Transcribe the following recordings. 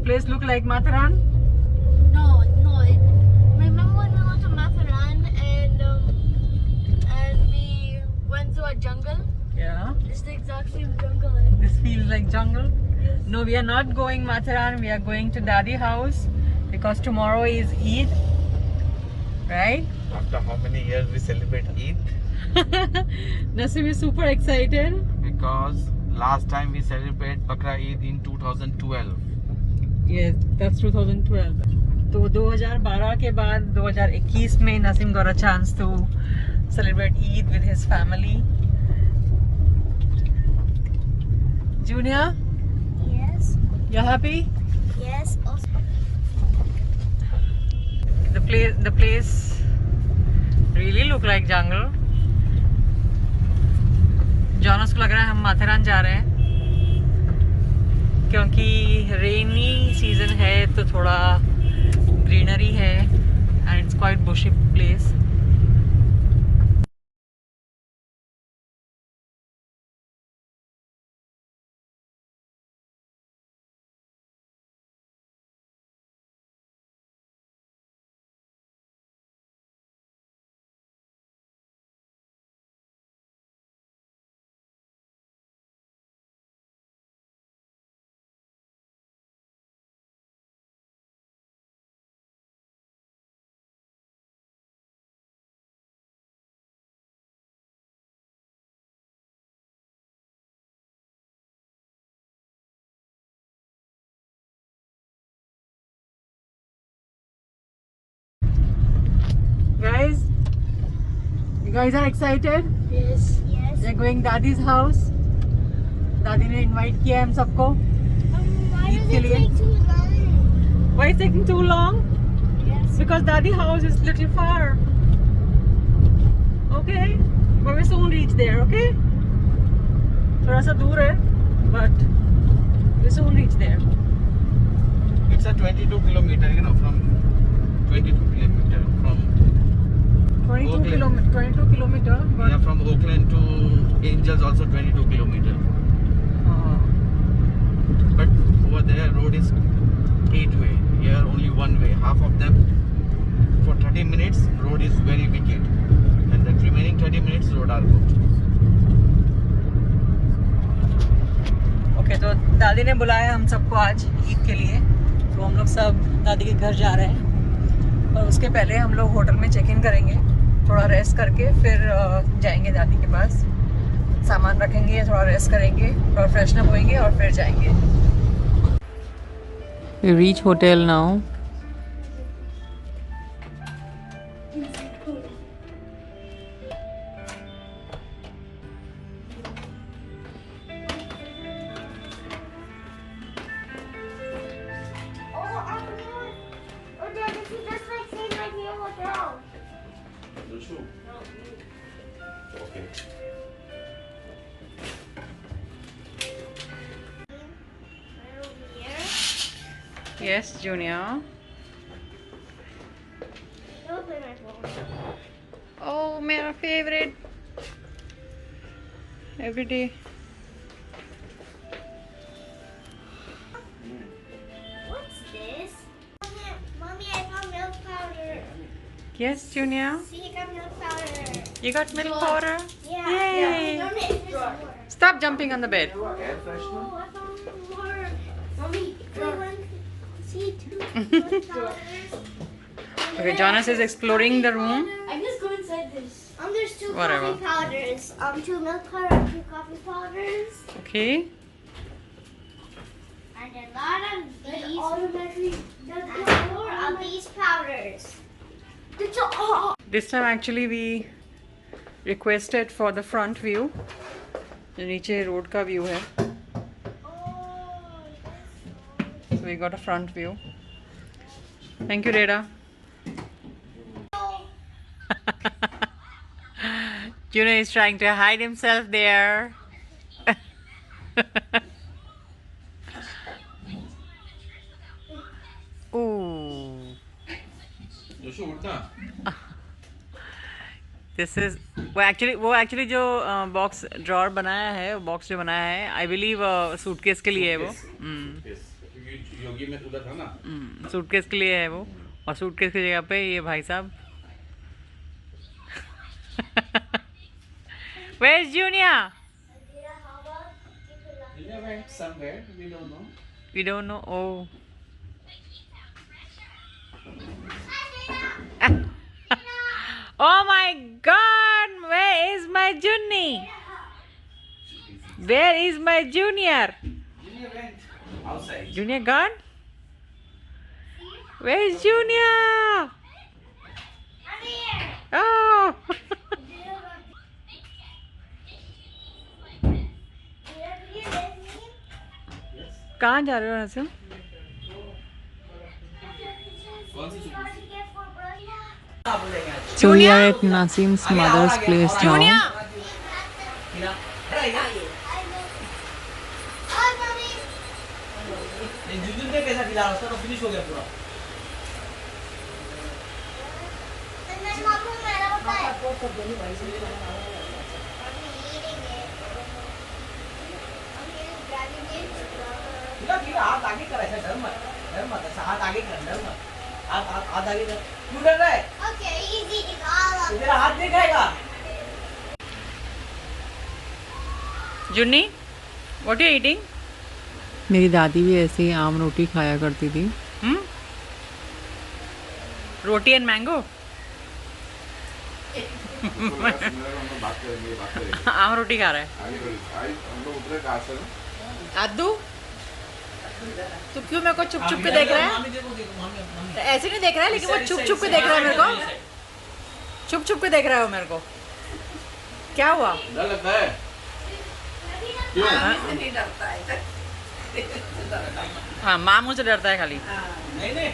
place look like Matharan? No, no. Remember when we went to Matharan and we went to a jungle? Yeah. It's the exact same jungle. This feels like jungle. Yes. No, we are not going Matharan. We are going to Dadi house because tomorrow is Eid, right? After how many years we celebrate Eid? Nasim is super excited. Because last time we celebrate Bakra Eid in 2012. Yes, that's 2012. तो 2012 के बाद 2021 में Nasim got a chance to celebrate Eid with his family. Junior, Yes. you happy? Yes. Also. The place really look like jungle. Jonas को लग रहा है हम माथेरान जा रहे हैं क्योंकि रेनी सीजन है तो थोड़ा ग्रीनरी है and it's quite bushy place. Guys, you guys are excited? Yes. Yes. We're going Dadi's house. दादी ने invite किया है हम सबको. Why Eid does के it लिए. take too long? Why is taking too long? Yes. Because Dadi house is little far. Okay, but we soon reach there. Okay. थोड़ा सा दूर है, but we soon reach there. It's a 22 kilometer, you know, from 22 kilometer from 22 kilometer. But yeah, from Oakland to Angels also 22 kilometer. But over there road is 8-way. Here only one way. Half of them for 30 minutes road is very wicked, and the remaining 30 minutes road are good. Okay, तो दादी ने बुलाया हम सबको आज ईद के लिए, तो हम लोग सब दादी के घर जा रहे हैं और उसके पहले हम लोग होटल में चेक इन करेंगे, थोड़ा रेस्ट करके फिर जाएंगे दादी के पास, सामान रखेंगे, थोड़ा रेस्ट करेंगे, थोड़ा फ्रेशन अप होएंगे और फिर जाएंगे. We reach hotel now. Okay. Yes, Junior. Oh, मेरा favorite. Every day. What's this? Mommy, I found milk powder. Yes, Junior. See, I got milk powder. You got milk powder? Yeah. Yay. Don't it? There's more. Stop jumping on the bed. Air freshener. Oh, I found more. Mommy, see two milk powders. Okay, Jonas is exploring the room. I just go inside this. There's two Whatever. coffee powders. Two milk powder, two coffee powders. Okay. And a lot of these. Automatically. And more of these powders. This time actually we requested for the front view. नीचे road का view है. So we got a front view. Thank you, Reda. Juno is trying to hide himself there. Ooh. जोशु उठना. This is वो actually जो box drawer बनाया है, box जो बनाया है, आई बिलीव सूटकेस के लिए है वो. Yes. योगी में उधर था ना। सूटकेस के लिए है वो, और सूटकेस की जगह पे ये भाई साहब। Where is Junior? He went somewhere, we don't know. We don't know. Oh. Oh my God! Where is my Junni? Where is my Junior? Junior went outside. Junior gone? Where is Junior? I'm here. Oh. कहाँ जा रहे हो Naseem? So we are at Nasim's mother's place now. Hi, mommy. And then Mama, मेरा बताए. I'm eating it. I'm grabbing it. हाथ आगे करायचा, डर मत ऐसा हाथ आगे कर, डर मत, हाथ आगे कर। क्यों डर रहा है? Okay, he's eating all of it. तेरा हाथ नहीं खाएगा। जुन्नी, what are you eating? मेरी दादी भी ऐसे ही आम रोटी खाया करती थी। रोटी एंड मैंगो। आम रोटी खा रहा है। आदू, तू क्यों मेरे को चुप चुप के देख रहा है? ऐसे नहीं देख रहा है, लेकिन वो चुप चुप के देख रहा है मेरे को। चुप चुप के देख रहा है वो मेरे को। क्या हुआ? डर लगता है? क्यों? हाँ, माँ मुझसे डरता है खाली। नहीं।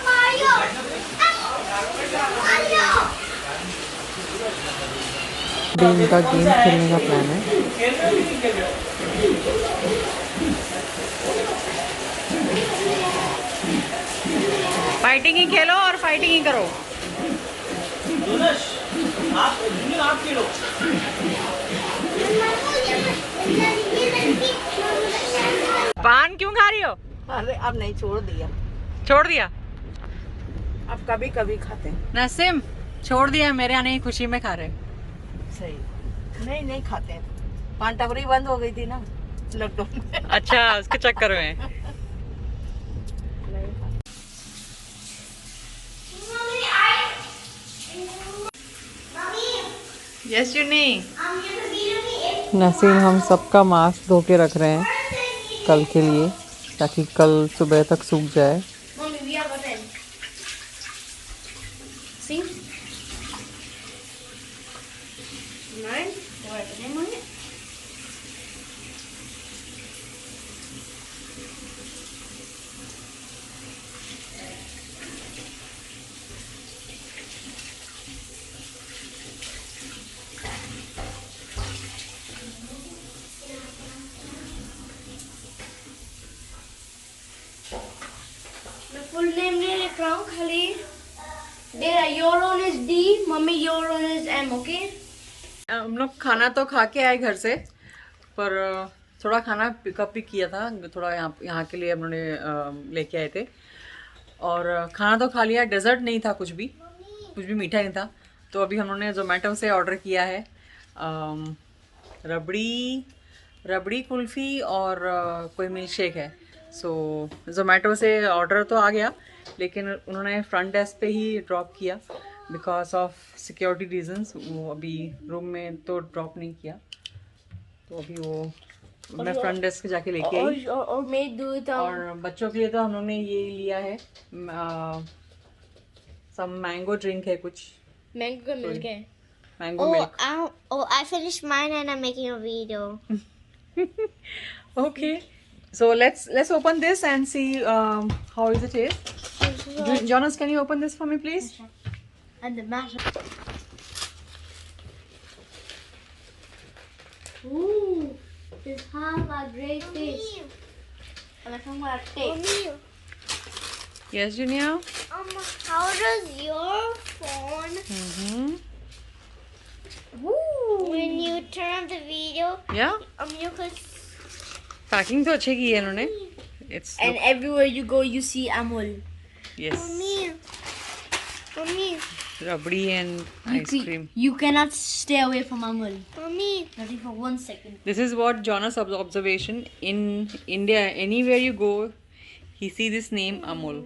Mario. Mario. इनका गेम खेलने का प्लान है। फाइटिंग ही खेलो और फाइटिंग ही करो। आप खेलो। पान क्यों खा रही हो? अरे अब नहीं, छोड़ दिया। छोड़ दिया? अब कभी कभी खाते हैं। नसीम, छोड़ दिया, मेरे आने की खुशी में खा रहे। सही। नहीं खाते हैं। पान टपरी बंद हो गई थी ना लॉकडाउन में। अच्छा, उसके चक्कर में। नहीं खाते। यस जुन्नी। I'm नसीम हम सबका मास्क धो के रख रहे हैं कल के लिए, ताकि कल सुबह तक सूख जाए। Mommy, we have a pen. See? Mine? Do I have a name on it? मैं full name नहीं लिख रहा हूँ, खाली डेरा your own is D, mummy your own is M, okay? हम लोग खाना तो खा के आए घर से, पर थोड़ा खाना पिकअप भी किया था, थोड़ा यहाँ के लिए हम लोगों ने लेके आए थे। और खाना तो खा लिया, डेजर्ट नहीं था, कुछ भी मीठा नहीं था। तो अभी हम लोगों ने जोमेटो से ऑर्डर किया है रबड़ी कुल्फ़ी और कोई मिल्क शेक है। सो जोमेटो से ऑर्डर तो आ गया, लेकिन उन्होंने फ्रंट डेस्क पे ही ड्रॉप किया बिकॉज ऑफ सिक्योरिटी रीजंस। वो अभी रूम में तो ड्रॉप नहीं किया, तो अभी वो मैं फ्रंट डेस्क जाके लेके आई। और मैं दूध और बच्चों के लिए तो हम लोग ने ये लिया है, सम मैंगो ड्रिंक है, कुछ मैंगो का मिल्क है। Mango milk. I finished mine and I'm making a video. Okay, so let's open this and see how is it taste. Jonas, can you open this for me, please? And the mash. Ooh, this has a great taste. And I think what it tastes. Yes, Junior. how does your phone when you turn on the video या you could packing तो अच्छे की है इन्होंने. It's and everywhere you go you see Amul. yes, Mommy, rabri and ice cream. you cannot stay away from Amul. Mommy, not even for 1 second. This is what Jonas' observation in India. Anywhere you go, he see this name Amul.